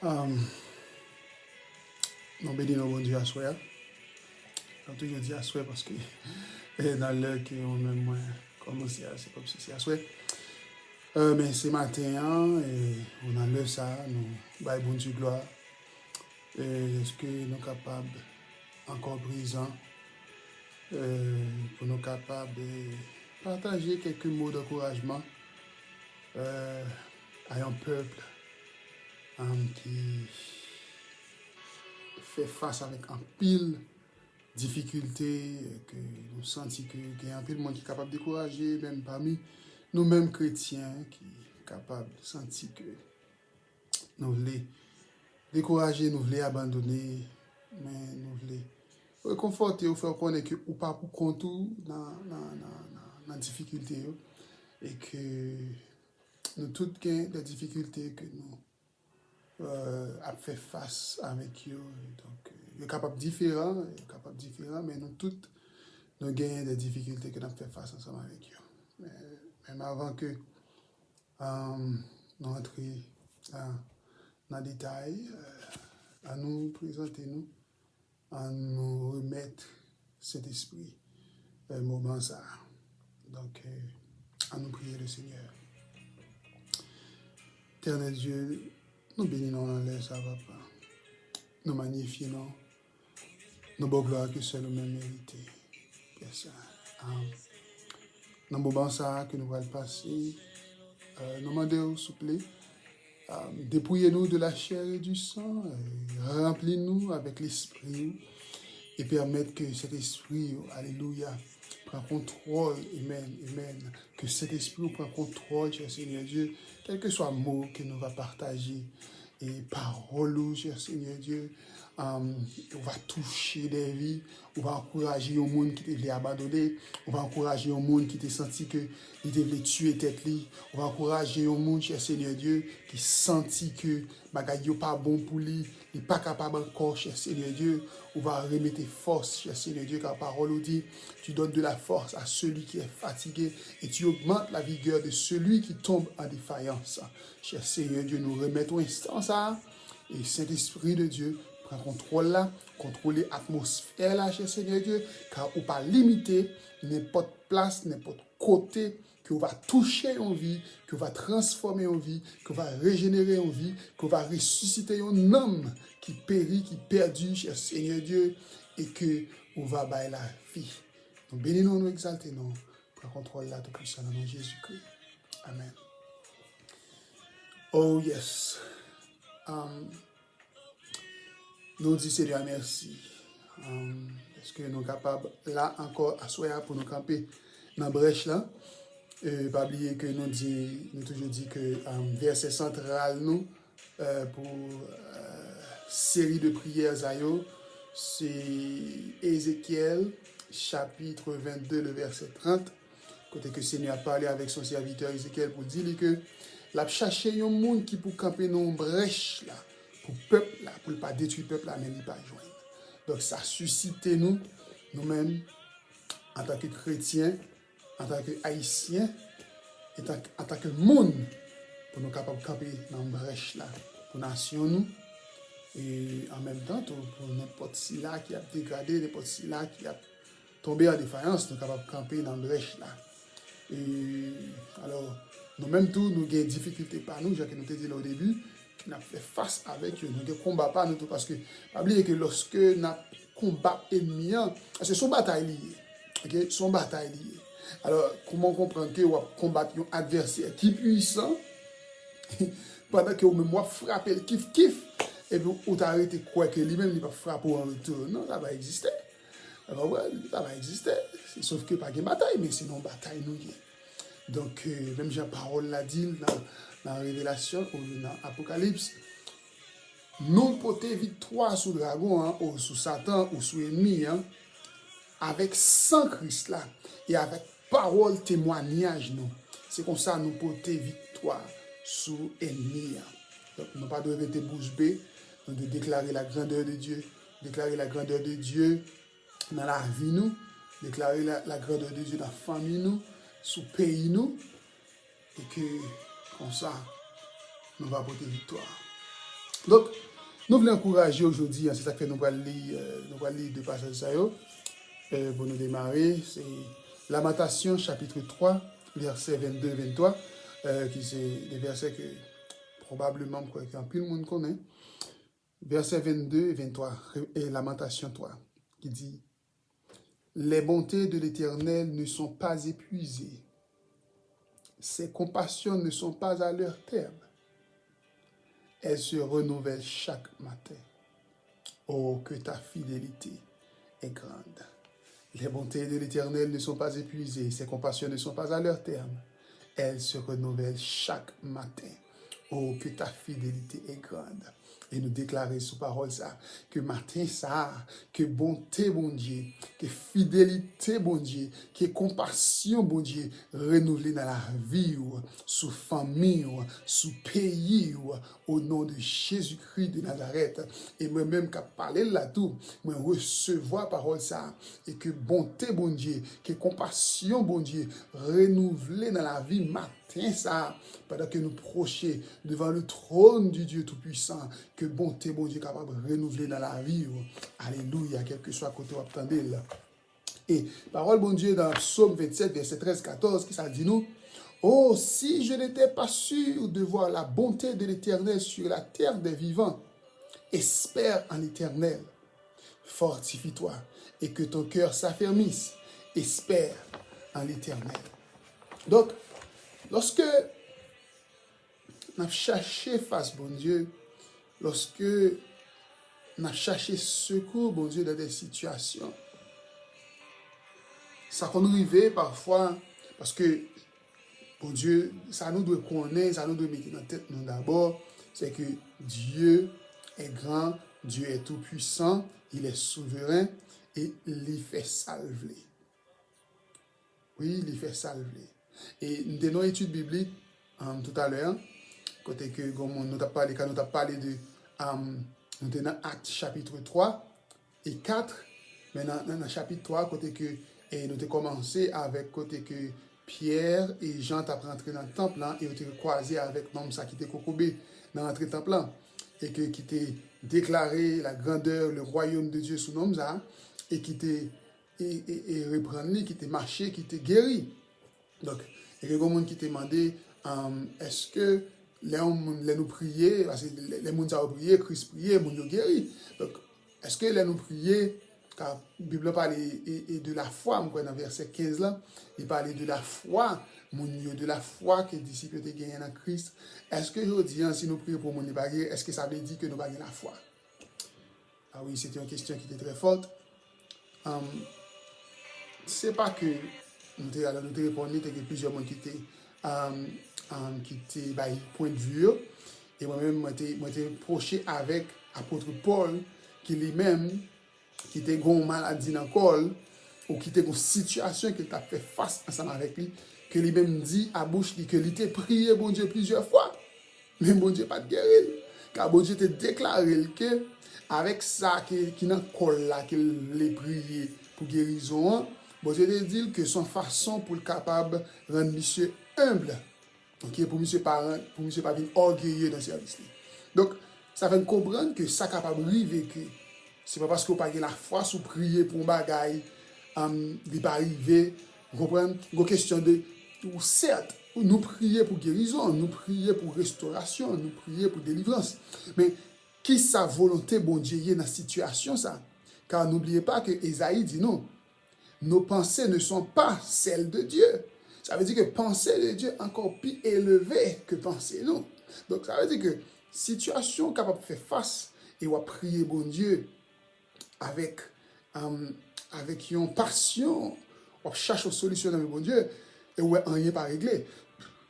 Um, nous bénissons bon Dieu à soi. J'ai toujours dit à soi parce que dans l'heure que on même moins commencé à c'est comme si c'est à soi. Mais ce matin, et on a l'heure ça, nous baillons bon Dieu gloire. Est-ce que nous sommes capables, encore présents, pour nous capables de partager quelques mots d'encouragement à un peuple qui fait face avec un pile difficultés, que nous sentons qu'il y a un pile de monde qui est capable de décourager, même parmi nous-mêmes chrétiens, qui sont capables de sentir que nous voulons décourager, nous voulons abandonner, mais nous voulons réconforter, ou faire connaître que ou pas pour compte dans la difficulté, et que nous toutes des difficultés que nous a fait face avec eux. Donc, il est capable différent, mais nous toutes, nous gagnons des difficultés que nous fait face ensemble avec eux. Mais même avant que nous entrions dans le détail, à nous présenter, à nous remettre cet esprit, un moment ça. Donc, à nous prier le Seigneur. Éternel Dieu, nous bénissons dans l'air, ça va pas. Nous magnifions, nous beaux gloire que seul nous mérité. Dans le moment ça que nous allons passer, nous demandons, s'il vous plaît, dépouillez-nous de la chair et du sang, remplis-nous avec l'esprit et permettre que cet esprit, alléluia, prend contrôle, amen, que cet esprit prend contrôle, cher Seigneur Dieu, quel que soit le mot que nous va partager, et parole, cher Seigneur Dieu, on va toucher des vies, on va encourager au monde qui te voulait abandonner, on va encourager au monde qui te senti que il te voulait tuer tête li, on va encourager au monde, cher Seigneur Dieu, qui senti que bagay pas bon pour lui, il n'est pas capable encore, cher Seigneur Dieu, on va remettre force, cher Seigneur Dieu, car parole nous dit, tu donnes de la force à celui qui est fatigué et tu augmentes la vigueur de celui qui tombe en défaillance. Cher Seigneur Dieu, nous remettons instant ça et Saint-Esprit de Dieu, prends contrôle là, contrôler l'atmosphère là, cher Seigneur Dieu, car on pas limiter n'importe place, n'importe côté que va toucher en vie, que va transformer en vie, que va régénérer en vie, que va ressusciter un homme qui périt, qui perdu, cher Seigneur Dieu, et que on va bailler la vie. Nous bénissons, nous exaltons, nous prends contrôle là, tout puissant dans Jésus-Christ. Amen. Oh yes. Nous disons Seigneur merci. Est-ce que nous sommes capables là encore à soi pour nous camper dans la brèche là? Pas oublier que nous toujours dit que verset central nous pour série de prières ayo, c'est Ézéchiel chapitre 22 le verset 30. Côté que le Seigneur a parlé avec son serviteur Ézéchiel pour dire que l'a cherché un monde qui pour camper dans une brèche là pour peuple là pour ne pas détruire peuple là mais il pas joindre. Donc ça suscite nous-mêmes en tant que chrétiens, en tant que haïtiens, et en tant que monde pour nous capables de camper dans une brèche là pour nation nous et en même temps pour n'importe qui là qui a dégradé, n'importe qui là qui a tombé en défaillance, nous capables de camper dans une brèche là. Et alors nous-mêmes tous nous avons des difficultés par nous, j'ai que nous te dit au début, nous avons fait face avec eux, nous ne combat pas nous tout parce que pas oublier que lorsque nous combat ennemi, c'est son bataille liée. Okay? Son bataille liée. Alors, comment comprendre que vous combattez un adversaire qui est puissant pendant que vous me frappez le kiff, et puis vous arrêtez quoi que lui-même il va frapper en retour. Non, ça va exister. Alors, ça va exister. Sauf que pas de bataille, mais c'est une bataille nous. Donc, même Jean Parole l'a dit dans la Révélation ou dans l'Apocalypse, nous porter victoire sur le dragon, ou sur Satan, ou sur l'ennemi, avec sang Christ là, et avec parole témoignage nous. C'est comme ça nous porter victoire sur l'ennemi. Donc, nous pas de rester bouche bée, nous de déclarer la grandeur de Dieu, dans la vie nous, déclarer la grandeur de Dieu dans la famille nous, sous le pays nous, et que, comme ça, nous va porter victoire. Donc, nous voulons encourager aujourd'hui, c'est ça que nous allons lire deux passages pour nous démarrer. C'est Lamentation chapitre 3, versets 22-23, qui c'est des versets que probablement qu'un peu le monde connaît. Versets 22 et 23, et Lamentation 3, qui dit « Les bontés de l'Éternel ne sont pas épuisées, ses compassions ne sont pas à leur terme. Elles se renouvellent chaque matin. Oh, que ta fidélité est grande. Les bontés de l'Éternel ne sont pas épuisées, ses compassions ne sont pas à leur terme. Elles se renouvellent chaque matin. Oh, que ta fidélité est grande. » Et nous déclarer sous parole ça, que matin ça, que bonté, bon Dieu, que fidélité, bon Dieu, que compassion, bon Dieu, renouvelée dans la vie, sous famille, sous pays, au nom de Jésus-Christ de Nazareth. Et moi-même, qui parler là-tout, moi recevoir parole ça, et que bonté, bon Dieu, que compassion, bon Dieu, renouvelée dans la vie matin ça, pendant que nous prochons devant le trône du Dieu Tout-Puissant, que bonté, bon Dieu, capable de renouveler dans la vie. Alléluia, quel que soit côté où attendez là. Et parole, bon Dieu, dans Psaume 27, verset 13-14, qui ça dit nous, oh, si je n'étais pas sûr de voir la bonté de l'Éternel sur la terre des vivants, espère en l'Éternel, fortifie-toi, et que ton cœur s'affermisse, espère en l'Éternel. Donc, lorsque nous avons cherché face, bon Dieu, lorsque nous avons cherché secours, bon Dieu, dans des situations, ça qu'on arrive parfois, parce que, bon Dieu, ça nous doit connaître, ça nous doit mettre dans la tête, nous d'abord, c'est que Dieu est grand, Dieu est tout puissant, il est souverain, et il fait salver. Oui, il fait salver. Et dans nos études bibliques, tout à l'heure, côté que nous avons parlé de nous sommes dans Actes chapitre 3 et 4, mais dans le chapitre 3, côté que nous avons commencé avec côté que Pierre et Jean ont rentré dans le temple et ont été croisés avec l'homme qui était Kokobé dans l'entrée du temple et qui était déclaré la grandeur, le royaume de Dieu sous l'homme et qui était repris, qui était marché, qui était guéri. Donc, il y a des gens qui te demandé est-ce que les nous prier, parce que les gens ont prié, Christ prié, les gens ont guéri. Donc, est-ce que les nous prier, car la Bible parle de la foi, dans le verset 15 là, il parle de la foi, de la foi que les disciples ont gagné dans Christ. Est-ce que je dis, si nous prions pour mon épargne, est-ce que ça veut dire que nous avons la foi? Ah oui, c'était une question qui était très forte. C'est pas que nous avons répondu, il y a plusieurs gens qui étaient point de vue. Et moi-même, j'étais proché avec l'apôtre Paul, qui lui-même, qui était une maladie dans le col, ou qui était une situation qu'il a fait face ensemble avec lui, que lui-même dit à bouche que il était prié, bon Dieu, plusieurs fois. Mais bon Dieu, pas de guérir. Car bon Dieu t'a déclaré que, avec ça, qui dans le col là, qu'il a prié pour guérison, bon Dieu te dit que son façon pour le capable de rendre monsieur humble, okay, pour monsieur pas venir orgueilleux dans le service. Donc, ça fait comprendre que ça capable de arriver que c'est pas parce que vous n'avez pas la foi sous prier pour un bagage, de pas arriver, vous comprenez, une question de, certes, nous prier pour guérison, nous prier pour restauration, nous prier pour délivrance, mais qui sa volonté bon Dieu dans la situation ça? Car n'oubliez pas que Ésaïe dit non. Nos pensées ne sont pas celles de Dieu. Ça veut dire que penser de Dieu est encore plus élevé que penser nous. Donc ça veut dire que situation capable de faire face et on va prier bon Dieu avec une passion, on cherche une solution dans le bon Dieu et on rien pas réglé.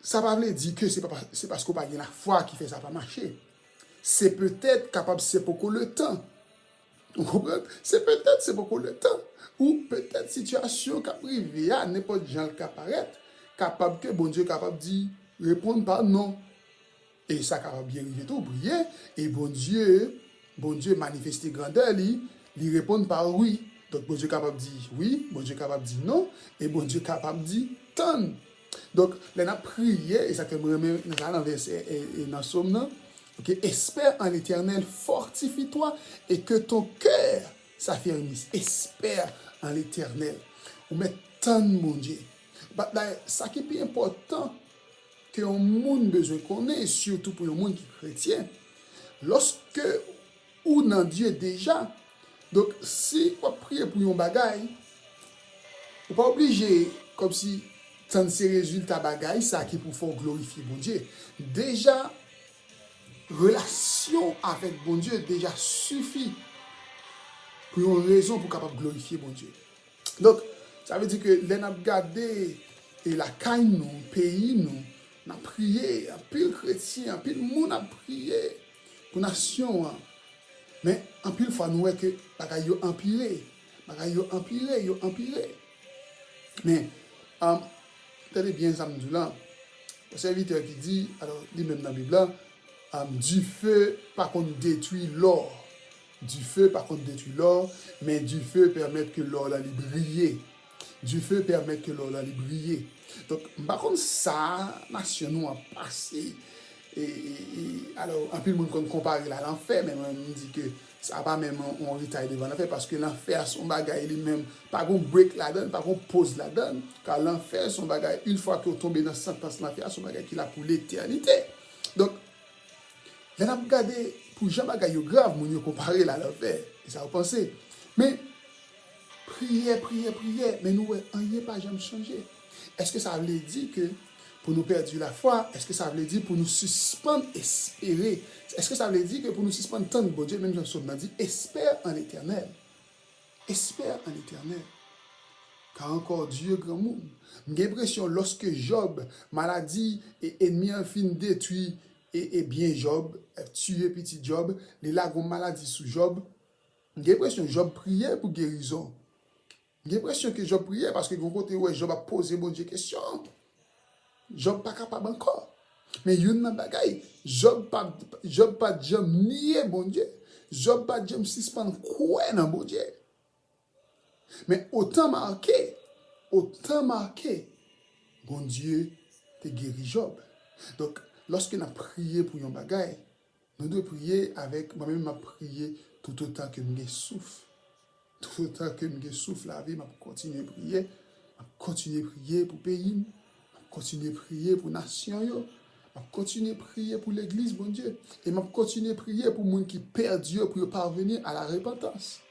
Ça ne veut pas dire que c'est parce qu'on n'a pas la foi qui fait ça pas marcher. C'est peut-être capable, c'est beaucoup le temps. Vous comprenez? C'est beaucoup le temps. Ou peut-être situation qui arrive à n'importe gens qui apparaît, capable que bon Dieu capable de dire, répondre par non. Et ça capable bien arriver tout, prier, et bon Dieu manifester grandeur, il répond par oui. Donc bon Dieu capable de dire oui, bon Dieu capable de dire non, et bon Dieu capable de dire tant. Donc, là, on a prié, et ça fait vraiment dans le verset et dans le psaume, Ok, espère en l'Éternel, fortifie-toi et que ton cœur s'affermisse. Espère en l'Éternel. Ou met tant de mon Dieu. Ça qui est plus important que un monde besoin qu'on ait, surtout pour un monde qui est chrétien, lorsque ou dans Dieu déjà, donc si on prie pour un bagaille, on pas obligé comme si tant ces résultats bagaille ça qui pour faire glorifier mon Dieu. Déjà relation avec bon Dieu déjà suffit pour une raison pour capable glorifier mon Dieu. Donc ça veut dire que les n'a gardé et la caille nous, pays nous, n'a prié, un pile chrétien, un pile monde a prié pour nation. Hein. Mais en pile fois nous voyons que bagay yo empiré, bagay yo empiré. Mais tenez bien ça me dit là. Le serviteur qui dit alors lui-même dans la Bible du feu par contre détruit l'or. Du feu par contre détruit l'or, mais du feu permet que l'or la briller. Du feu permet que l'or la briller. Donc par contre ça nation nous a passé alors un peu le monde compare là l'enfer mais on dit que ça pas même on retaille devant l'enfer parce que l'enfer son bagage lui-même pas qu'on break là-dedans, pas qu'on pose là-dedans car l'enfer son bagage une fois que vous tombez dans sentence l'enfer son bagage qui a pour l'éternité. Donc là on a regardé pour Jean bagage grave mon comparer là l'enfer et ça vous pensez mais prière mais nous on y est pas jamais changé. Est-ce que ça veut dire que pour nous perdre la foi, est-ce que ça veut dire pour nous suspendre espérer? Est-ce que ça veut dire que pour nous suspendre tant de bon Dieu, même Jean m'a dit, espère en l'Éternel. Espère en l'Éternel. Car encore Dieu grand monde. J'ai l'impression lorsque Job, maladie et ennemi en fin détruit et bien Job, tué petit Job, les lagons maladie sous Job, j'ai l'impression que Job priait pour guérison. J'ai l'impression que Job priait parce que de côté ouais, Job a posé bon Dieu question. Job pas capable encore. Mais yon nan bagay, Job pas jam nié bon Dieu. Job pas jam suspendre quoi dans bon Dieu. Mais autant marqué, bon Dieu te guéri Job. Donc lorsque nous prié pour yon bagay, nous devons prier avec moi-même m'a prié tout autant que me souffle. Tout autant que me souffle la vie, m'a continuer à prier pour pays. Continuer à prier pour la nation, je continuer à prier pour l'église, bon Dieu. Et je continuer à prier pour les gens qui perdent Dieu pour parvenir à la repentance.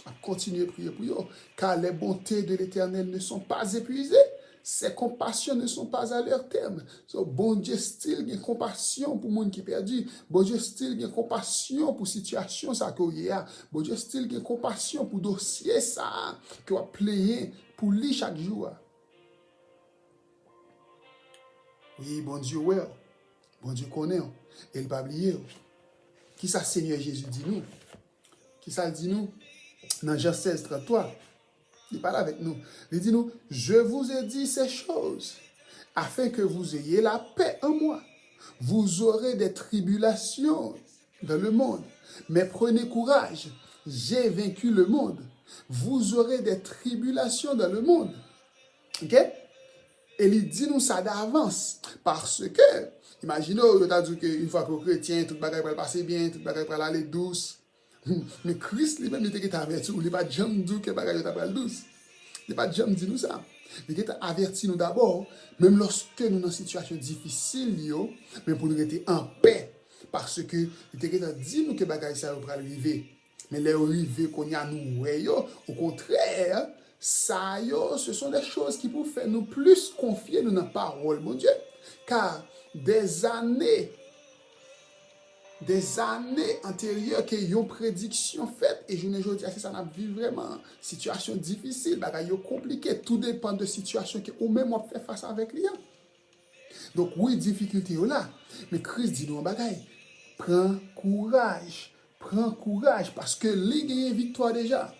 Je continuer à prier pour eux, car les bontés de l'Éternel ne sont pas épuisées. Ses compassions ne sont pas à leur terme. So, bon Dieu, style, il y a compassion pour les gens qui perdent. Bon Dieu, style, il y a compassion pour la situation ça qu'il y a. Bon Dieu, style, il y a compassion pour le dossier ça que va player pour lui chaque jour. Oui, bon Dieu, ouais. Bon Dieu connaît. Et il pas oublier. Qui ça, Seigneur Jésus dit nous? Qui ça dit nous? Dans Jean 16, 33. Il parle avec nous. Il dit nous, je vous ai dit ces choses afin que vous ayez la paix en moi. Vous aurez des tribulations dans le monde. Mais prenez courage. J'ai vaincu le monde. Vous aurez des tribulations dans le monde. OK? Et il dit nous ça d'avance. Parce que, imaginez, il a dit qu'une fois que le chrétien, tout le bagage va passer bien, tout le bagage va aller douce. Mais Christ lui-même, il était averti, il n'a pas jamais dit que le bagage va aller douce. Il n'a pas jamais dit nous ça. Il était averti nous d'abord, même lorsque nous sommes dans une situation difficile, mais pour nous rester en paix. Parce que il était dit nous que le bagage ça va arriver. Mais les arrivées qu'on y a nous, au contraire, ça, ce sont des choses qui peuvent faire nous plus confier dans la parole, mon Dieu. Car des années antérieures qui ont prédiction faite, et je ne dis pas si ça n'a vu vraiment situation difficile, bagaille compliqué, tout dépend de situation que ou même on fait face avec lui. Donc oui, difficulté là, mais Christ dit nous bagaille, prends courage parce que lui gagne victoire déjà.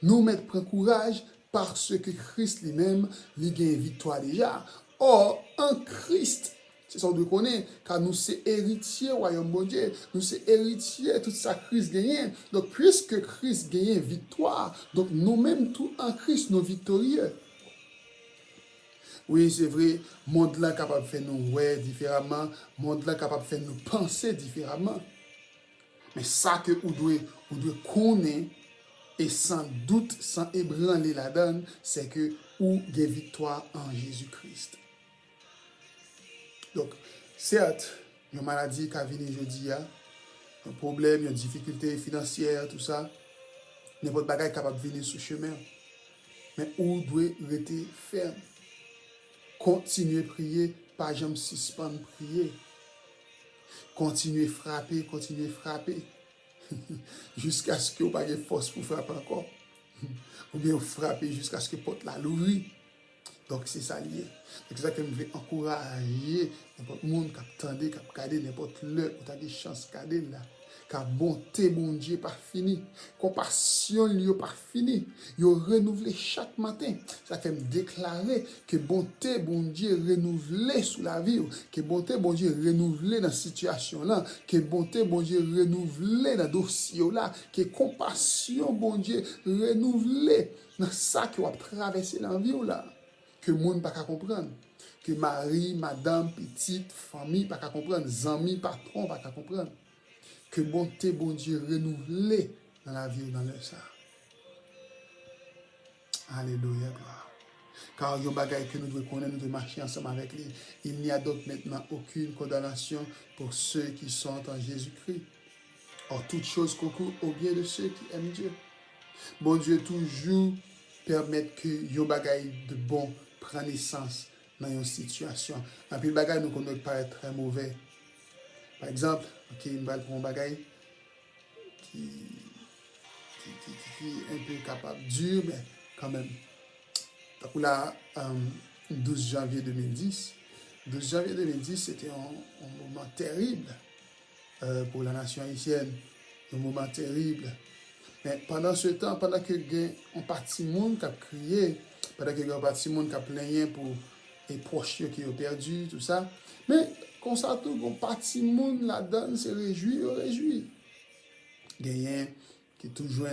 Nous mettre prendre courage parce que Christ lui-même, lui gagne victoire déjà. Or, en Christ, c'est ça que nous connaissons, car nous sommes héritiers royaume de Dieu, nous sommes héritiers tout ça Christ gagne. Donc, puisque Christ gagne victoire, donc nous-mêmes, tout en Christ, nous victorieux. Oui, c'est vrai, monde là capable de faire nous ouais différemment, monde là capable de faire nous penser différemment. Mais ça que vous devez connaître et sans doute, sans ébranler la donne, c'est que ou des victoires en Jésus-Christ. Donc, certes, il y a une maladie qui a venu aujourd'hui, un problème, une difficulté financière, tout ça, n'importe quoi est capable de venir sur le chemin. Mais où doit rester ferme? Continuez à prier, pas jamais suspendre prier. Continuez à frapper, continuez à frapper. Jusqu'à ce que vous n'ayez pas de force pour frapper encore. Ou bien vous frappez jusqu'à ce que la porte la l'ouvre. Donc c'est ça lié. C'est ça que je veux encourager n'importe monde qui attendait, qui a regardé n'importe l'heure, qui a des chances de regarder là. Car bonté, bon Dieu, pas fini. Compassion, lui, pas fini. Il renouvelé chaque matin. Ça fait me déclarer que bonté, bon Dieu, renouvelé sous la vie. Que bonté, bon Dieu, renouvelé dans la situation là. Que bonté, bon Dieu, renouvelé dans le dossier là. Que compassion, bon Dieu, renouvelé dans ça qui va traverser la vie là. Que le monde ne peut pas comprendre. Que mari, madame, petite, famille, pas comprendre. Amis, patron, pas comprendre. Que bonté, bon Dieu, renouvelé dans la vie ou dans le ça. Alléluia, gloire. Car il y a des bagages que nous devons connaître, nous devons marcher ensemble avec lui. Il n'y a donc maintenant aucune condamnation pour ceux qui sont en Jésus-Christ. Or, toute chose concourt au bien de ceux qui aiment Dieu. Bon Dieu, toujours permettre que les bagages de bon prennent naissance dans une situation. Et puis, les bagages nous connaissons pas très mauvais. Par exemple, ok, nous allons prendre un bagage qui est un peu capable, dur, mais quand même. Donc là, 12 janvier 2010, 12 janvier 2010, c'était un moment terrible pour la nation haïtienne, un moment terrible. Mais pendant ce temps, pendant que un parti monde qui a crié, pendant que un parti monde qui a plaigné pour les proches qui ont perdu, tout ça, mais comme ça, tout un parti monde là-dedans se réjouit. Gagnant qui toujours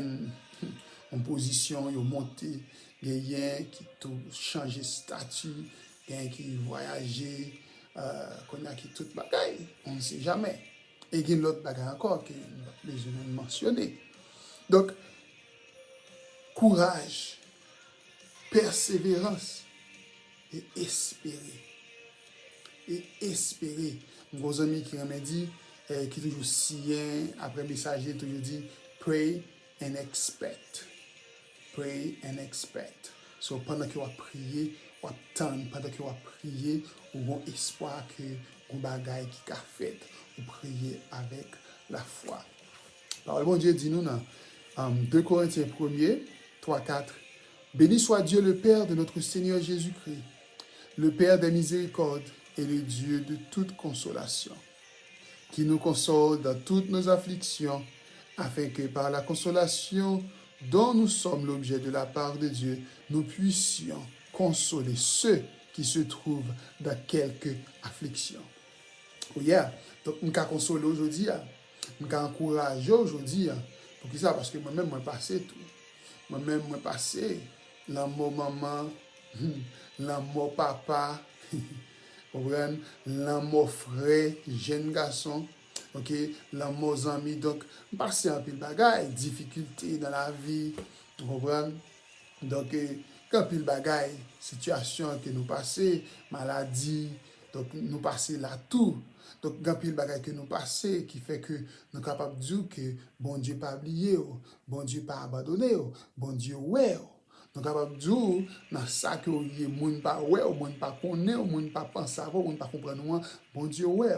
en position, ils ont monté, gagnant qui tout changé statut, gagnant qui voyagé, qu'on a qui tout bagaille, on ne sait jamais. Et il y a l'autre bagaille encore que nous avons mentionné. Donc, courage, persévérance et espérer. Et espérer. Mon ami qui m'a dit, qui toujours sien, après messager, toujours dit, pray and expect. Pray and expect. So, pendant que vous priez, vous attendez, pendant que vous priez, vous avez espoir que vous bagaille qui a fait, vous priez avec la foi. Alors, bon Dieu dit nous dans 2 Corinthiens 1er, 3-4. Béni soit Dieu le Père de notre Seigneur Jésus-Christ, le Père des miséricordes et le Dieu de toute consolation, qui nous console dans toutes nos afflictions, afin que par la consolation dont nous sommes l'objet de la part de Dieu, nous puissions consoler ceux qui se trouvent dans quelque affliction. Oh yeah. Donc, nous avons consolé aujourd'hui, nous avons encouragé aujourd'hui. Pour ça, parce que moi-même, moi passé tout. Moi-même, moi passé l'amour maman, l'amour papa, l'amour frère, jeune garçon, ok, l'amour amis. Donc, passé un peu de bagaille, difficulté dans la vie, vous comprenez? Donc, quand pile bagaille, situation que nous passons, maladie, donc nous passons là tout. Donc, il y a pile bagaille que nous passons qui fait que nous sommes capables de dire que bon Dieu pas oublié, bon Dieu pas abandonné, bon Dieu ouais. Nous sommes capables de dire dans ça que les gens pas ouais, les gens pas connaît, les gens pas penser, les gens pas comprendre, bon Dieu ouais.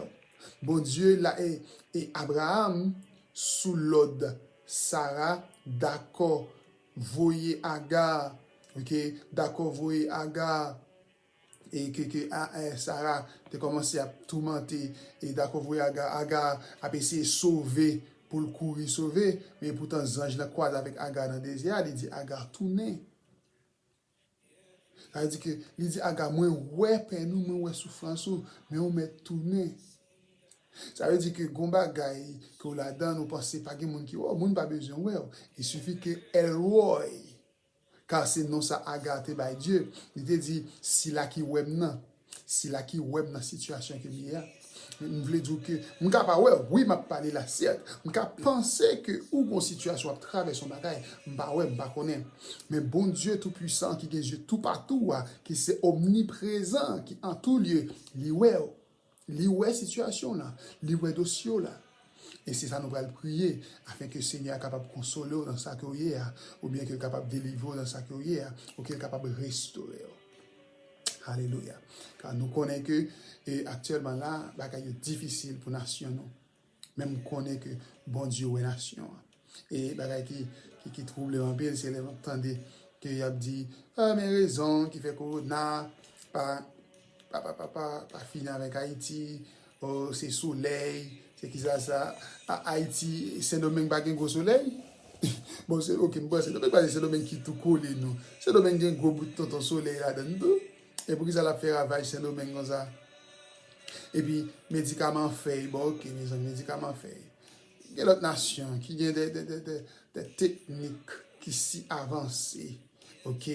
Bon Dieu là et Abraham sous l'ordre Sarah d'accord voyez Agar, ok, d'accord voyez Agar et que Sarah a commencé à tourmenter et d'accord voyez Agar a essayé de sauver pour le courir sauver, mais pourtant Zange la croise avec Agar dans le désert, il dit Agar tourner. Ça veut dire que il dit Agar moi ouais père nous moi ouais souffrance mais on met tourner. Ça veut dire que Gomba Gaï, que là-dedans, nous pensons pas que les gens qui ont pas besoin, il suffit que Elroy, car c'est non ça a gâté by Dieu. Il te dit, si la qui web nan, si la qui web dans situation que il y a. Je voulais dire que, je ne pas, ouais, oui, m'a parlé la certes. Je penser que, ou une situation à travers son bagage, je ne pas connaître. Mais bon Dieu tout-puissant, qui est Dieu tout partout, qui est omniprésent, qui en tout lieu, li ouais situation là, li ouais dossier là. Et c'est ça nous allons prier afin que le Seigneur soit capable de consoler dans sa carrière, ou bien qu'il est capable de délivrer dans sa carrière, ou qu'il est capable de restaurer. Alléluia. Car nous connaissons que actuellement là, c'est difficile pour la nation. Même nous connaissons que bon Dieu est nation. Et qui trouble un peu, c'est l'entendre qu'il a dit, ah, mais raison qui fait que pas finir avec Haïti, oh, c'est soleil, c'est qui ça, à Haïti, c'est le même bagage au soleil. Bon, c'est ok, c'est le même qui tout colle nous. C'est le même qui a un gros bout de soleil là-dedans. Et pour qu'ils ça la fait ravage, c'est le même comme ça. Et puis, médicaments faits, bon, ok, mes amis, médicaments faits. Il y a d'autres nations qui ont des techniques qui sont avancées, ok,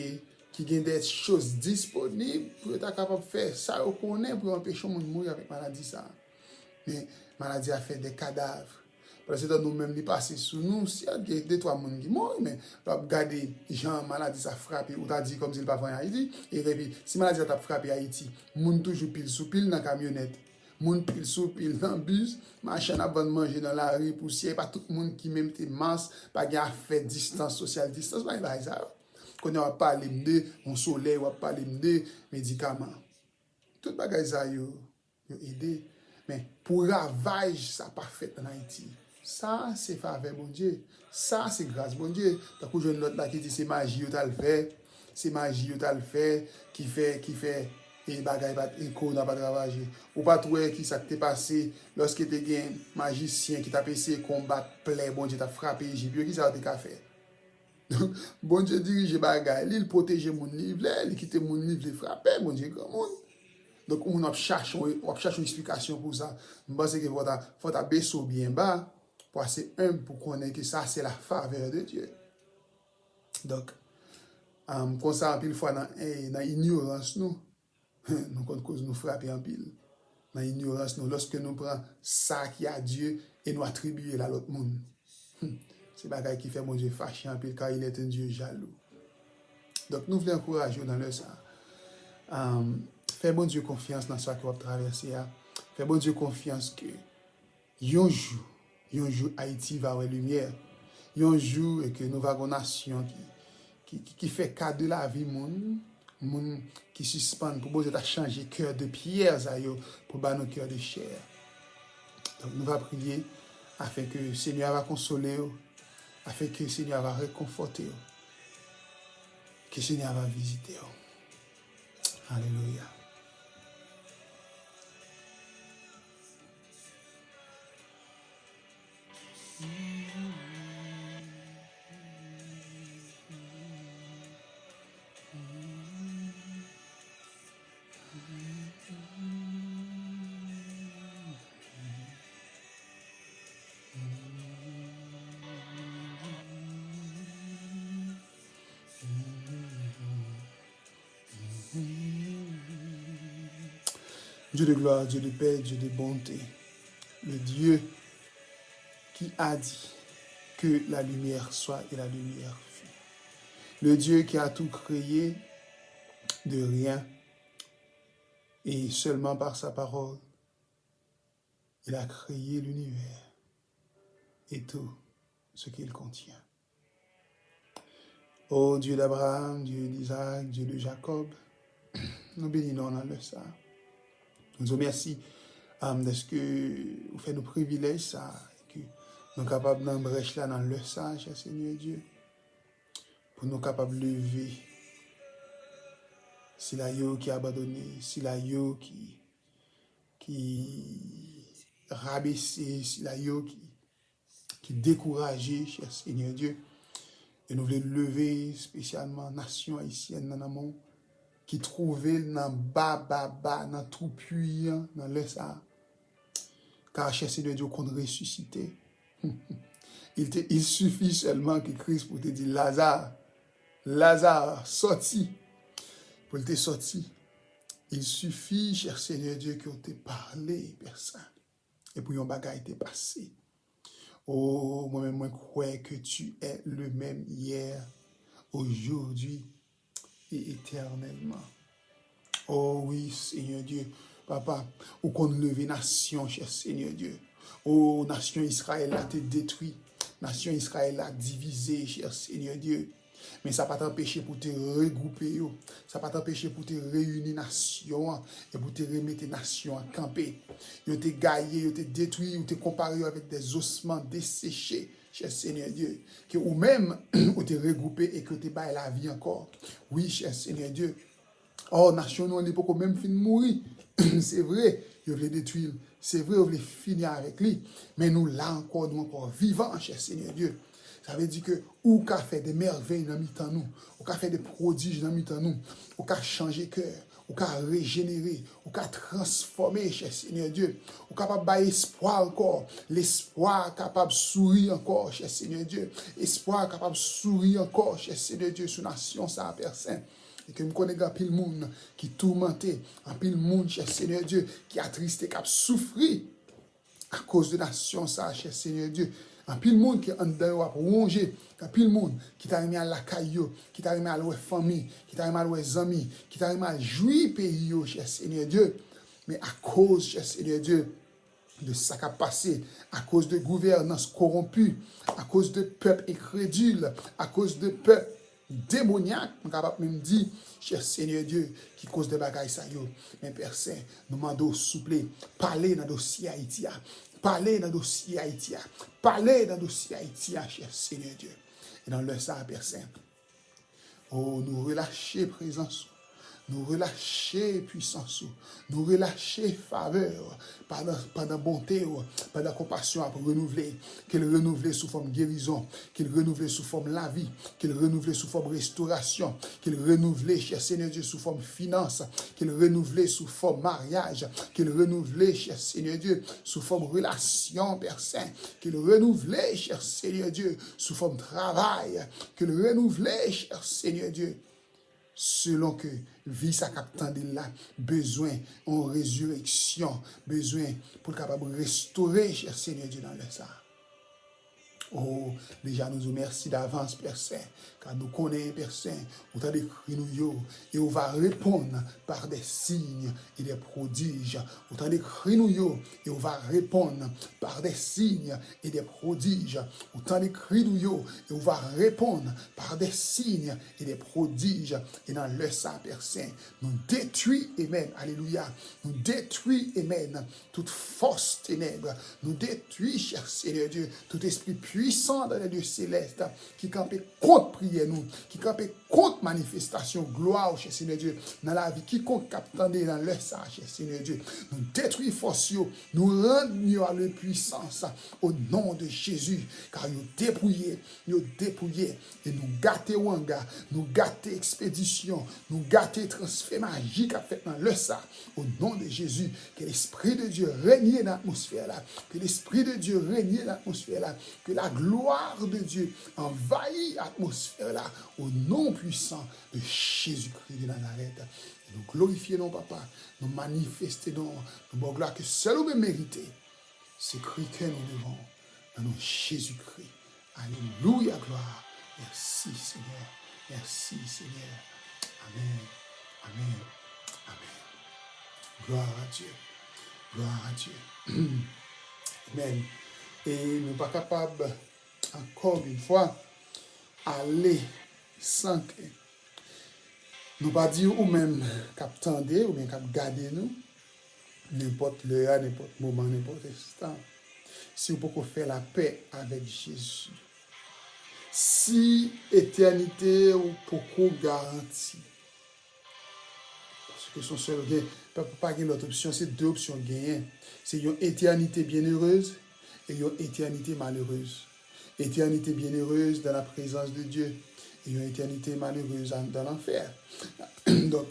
qui ont des choses disponibles pour être capable de faire ça, on connaît pour empêcher les gens de mourir avec maladie ça. Mais maladie a fait des cadavres. Parce que nous-mêmes, nous passons sous nous, s'il y a des trois personnes qui meurent, mais on va regarder, gens, maladie ça frappe, ou t'as dit comme si le pas en Haïti, et puis, si maladie ça frappé Haïti, moun toujours pile sous pile dans la camionnette, moun pile sous pile dans le bus, machin avant de manger dans la rue, poussière, pas tout le monde qui même tes masses, pas gars fait distance sociale, distance, pas ça. Quand on va parler de mon soleil, on va parler de médicaments. Tout bagay ça yo aidé. Mais pour ravage, ça pas fait en Haïti. Ça, c'est faveur, bon Dieu. Ça, c'est grâce, bon Dieu. T'as que jeune l'autre là qui dit c'est magie, tu as le fait. C'est magie, tu as le fait, qui fait, et bagay, et qu'on n'a pas travaillé. Ou pas trouver qui ça t'est passé lorsque tu es un magicien qui t'a passé combattre plein, bon Dieu, t'a frappé, j'ai vu qui ça t'a fait. Donc, bon Dieu dirige bagay, il protège mon livre, il quitte mon livre, il frappe, bon Dieu, grand monde. Donc, on cherche une explication pour ça. Je pense qu'il faut baisser bien bas pour assez humble pour connaître que ça, c'est la faveur de Dieu. Donc, comme ça, en pile fois, dans l'ignorance, nous cause nous frapper en pile. Dans l'ignorance, nous, lorsque nous prenons ça qui a Dieu et nous attribuer à l'autre monde. C'est pas qui fait mon Dieu fâché en pile car il est un Dieu jaloux. Donc, nous voulons encourager dans le ça. Fais bon Dieu confiance dans ce que vous traversez. Fais bon Dieu confiance que un jour Haïti va avoir lumière. Un jour et que nous avons une nation qui fait cas de la vie, moun qui suspend pour vous changer cœur de pierre pour nos cœurs de chair. Donc nous allons prier afin que le Seigneur va consoler, afin que le Seigneur va réconforter, que le Seigneur va visiter. Alléluia. Dieu de gloire, Dieu de paix, Dieu de bonté, le Dieu qui a dit que la lumière soit et la lumière fut. Le Dieu qui a tout créé de rien et seulement par sa parole, il a créé l'univers et tout ce qu'il contient. Ô Dieu d'Abraham, Dieu d'Isaac, Dieu de Jacob, nous bénissons dans le ça. Nous vous remercions de ce que vous faites nos privilèges, ça, que nous sommes capables d'embrècher là dans le sage, Seigneur Dieu, pour nous capables de lever. Si la yo qui a abandonné, si la yo qui rabaissé, si la yo qui découragé, cher Seigneur Dieu, et nous voulons lever spécialement nation haïtienne dans le monde, qui trouvait dans dans tout puissant, dans le ça. Car cher Seigneur Dieu, qu'on ressuscité. Il suffit seulement que Christ pour te dire, Lazare, Lazare sorti, pour te sorti. Il suffit, cher Seigneur Dieu, que tu parlé, Père Saint. Et puis, un bagage t'est passé. Oh, moi-même, moi, crois que tu es le même hier, aujourd'hui et éternellement. Oh oui, Seigneur Dieu, papa, ou qu'on leve nation, cher Seigneur Dieu. Oh, nation Israël a été détruite. Nation Israël a divisé, cher Seigneur Dieu. Mais ça n'a pas t'empêcher pour te regrouper. Ça n'a pas t'empêcher pour te réunir nation et pour te remettre nation à camper. Yo te gaillé, yo te détruit, yo te comparé avec des ossements desséchés, cher Seigneur Dieu. Que ou même, ou te regroupé et que te baille la vie encore. Oui, cher Seigneur Dieu. Oh, nation, nous, on n'est pas même fin de mourir. C'est vrai, il voulait détruire. C'est vrai, il voulait finir avec lui. Mais nous, là encore, nous encore vivants, cher Seigneur Dieu. Ça veut dire que, ou qu'a fait des merveilles dans mi-temps nous, ou qu'a fait des prodiges dans mi-temps nous, ou qu'a changé cœur, ou qu'a régénéré, ou qu'a transformé, cher Seigneur Dieu, ou capable d'avoir espoir encore, l'espoir capable de sourire encore, cher Seigneur Dieu, espoir capable de sourire encore, cher Seigneur Dieu, sur nation, ça, Père Saint. Et que je connais un pile monde qui tourmenté, un pile monde, cher Seigneur Dieu, qui a tristé, qui a souffert à cause de nation, ça, cher Seigneur Dieu. Un pile monde qui est en dedans à ronger, un pile monde qui t'a remis à la caillou, qui t'a remis à la famille, qui t'a remis à la amis, qui t'a remis à jouir pays, cher Seigneur Dieu. Mais à cause, cher Seigneur Dieu, de ça qui a passé, à cause de gouvernance corrompue, à cause de peuple incrédule, à cause de peuple démoniaque, on capable même dire, cher Seigneur Dieu, qui cause des bagailles ça yo. Mais Père Saint, nous demandons souple, parler dans le dossier Haïti, parler dans le dossier Haïti, parler dans le dossier Haïti, cher Seigneur Dieu. Et dans le sang, Père Saint, oh, nous relâcher présence, nous relâcher puissance, nous relâcher faveur, pendant bonté, pendant compassion pour renouveler, qu'il renouvelle sous forme guérison, qu'il renouvelle sous forme la vie, qu'il renouvelle sous forme restauration, qu'il renouvelle, cher Seigneur Dieu, sous forme finance, qu'il renouvelle sous forme mariage, qu'il renouvelle, cher Seigneur Dieu, sous forme relation, Père Saint, qu'il renouvelle, cher Seigneur Dieu, sous forme travail, qu'il renouvelle, cher Seigneur Dieu, selon que vie sa captain de là, besoin en résurrection, besoin pour capable restaurer, cher Seigneur Dieu, dans le sang. Oh, déjà nous remercions d'avance, Père Saint, car nous connaissons, Père Saint, où tu as décrit nous, et on va répondre par des signes et des prodiges. Où tu as décrit nous, et on va répondre par des signes et des prodiges. Où tu as décrit nous, et on va répondre par des signes et des prodiges. Et dans le sang, Père Saint, nous détruisons, Amen, alléluia, nous détruisons, Amen, toute force ténèbres, nous détruisons, cher Seigneur Dieu, tout esprit puissant dans les lieux célestes, qui campait contre prière nous, qui campait contre manifestation, gloire, cher Seigneur Dieu, dans la vie, quiconque captandé dans le sang, cher Seigneur Dieu, nous détruisons force, nous rendons à la puissance, au nom de Jésus, car nous dépouillés, et nous gâtons wanga, nous gâtons expédition, nous gâtons transfert magique à fait dans le sang, au nom de Jésus, que l'Esprit de Dieu règne dans l'atmosphère là, que l'Esprit de Dieu règne dans l'atmosphère là, que la gloire de Dieu envahit l'atmosphère là, au nom puissant de Jésus-Christ de Nazareth. Et nous glorifions, papa, nous manifestons, nous bon gloire que seul nous méritons. C'est Christ que nous devons, dans nom de Jésus-Christ. Alléluia, gloire. Merci, Seigneur. Merci, Seigneur. Amen. Amen. Amen. Gloire à Dieu. Gloire à Dieu. Amen. Et nous ne sommes pas capables, encore une fois, aller sans que nous ne pas dire ou même qu'attendez ou bien qu'garder nous, n'importe l'heure, n'importe moment, n'importe instant. Si vous pouvez faire la paix avec Jésus, si éternité ou pourquoi garantie, parce que son seul gain, pas gagner l'autre option, c'est deux options gagnées. C'est une éternité bienheureuse et une éternité malheureuse. Éternité bienheureuse dans la présence de Dieu et une éternité malheureuse dans l'enfer. Donc,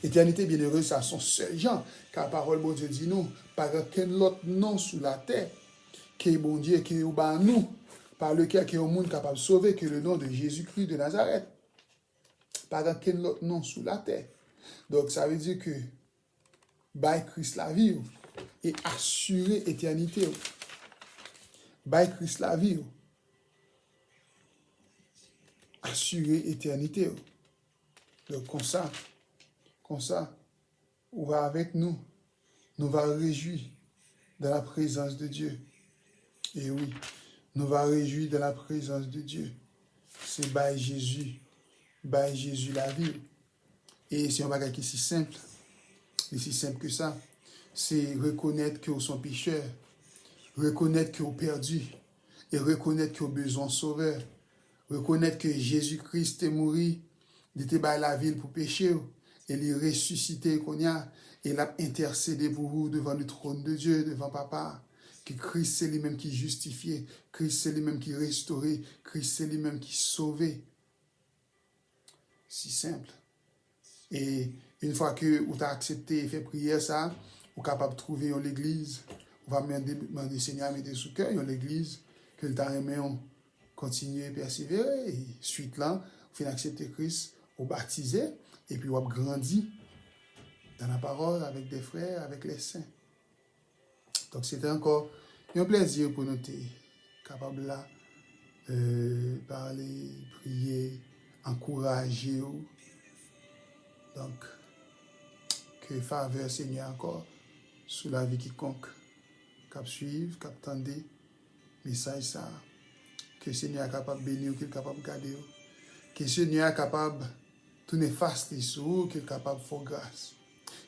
éternité bienheureuse, c'est son seul genre, car la parole de Dieu dit nous, par aucun autre nom sous la terre, qui est bon Dieu, qui est au bas nous, par lequel qui est au monde capable de sauver, que le nom de Jésus-Christ de Nazareth. pas quel autre nom sous la terre. Donc, ça veut dire que, by Christ la vie, et assurer éternité. By Christ la vie, assurer éternité. Donc, comme ça, on va avec nous, nous va réjouir dans la présence de Dieu. Et oui, nous va réjouir dans la présence de Dieu. C'est by Jésus la vie. Et si on va quelque chose simple, et si simple que ça, c'est reconnaître que nous sommes pécheurs, reconnaître que nous sommes perdus, et reconnaître que nous avons besoin de sauveur, reconnaître que Jésus-Christ est mort, il était dans la ville pour pécher, et il est ressuscité qu'on y a, et il a intercédé pour vous devant le trône de Dieu, devant Papa. Que Christ c'est lui-même qui justifiait, Christ c'est lui-même qui restaurait, Christ c'est lui-même qui sauvait. Si simple. Et une fois que vous avez accepté et fait prière ça, vous êtes capable de trouver l'église. Vous va demander Seigneur à mettre sous cœur l'église, que le temps on continue et persévérer. Et suite là, vous faites accepter Christ, vous baptisez, et puis vous grandissez dans la parole avec des frères, avec les saints. Donc c'était encore un plaisir pour nous être capables là, parler, prier, encourager. Donc, que faveur Seigneur encore sous la vie quiconque, cap suivre, cap tendre, message ça, que Seigneur est capable de bénir, qu'il est capable de garder, que Seigneur est capable de tourner face sur, qu'il est capable de faire grâce,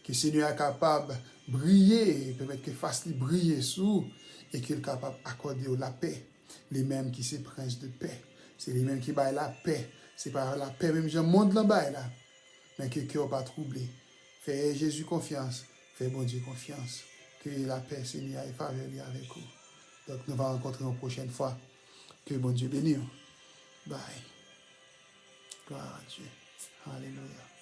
que Seigneur est capable de briller, permettre que face lui briller sur, et qu'il est capable d'accorder la paix, les mêmes qui sont princes de paix, c'est les mêmes qui baillent la paix, c'est par la paix même je monte là-bas là. Mais que cœur pas troublé. Fais Jésus confiance, fais bon Dieu confiance. Que la paix, Seigneur, et faveur avec vous. Donc nous allons rencontrer une prochaine fois. Que bon Dieu bénisse. Bye. Gloire à Dieu. Alléluia.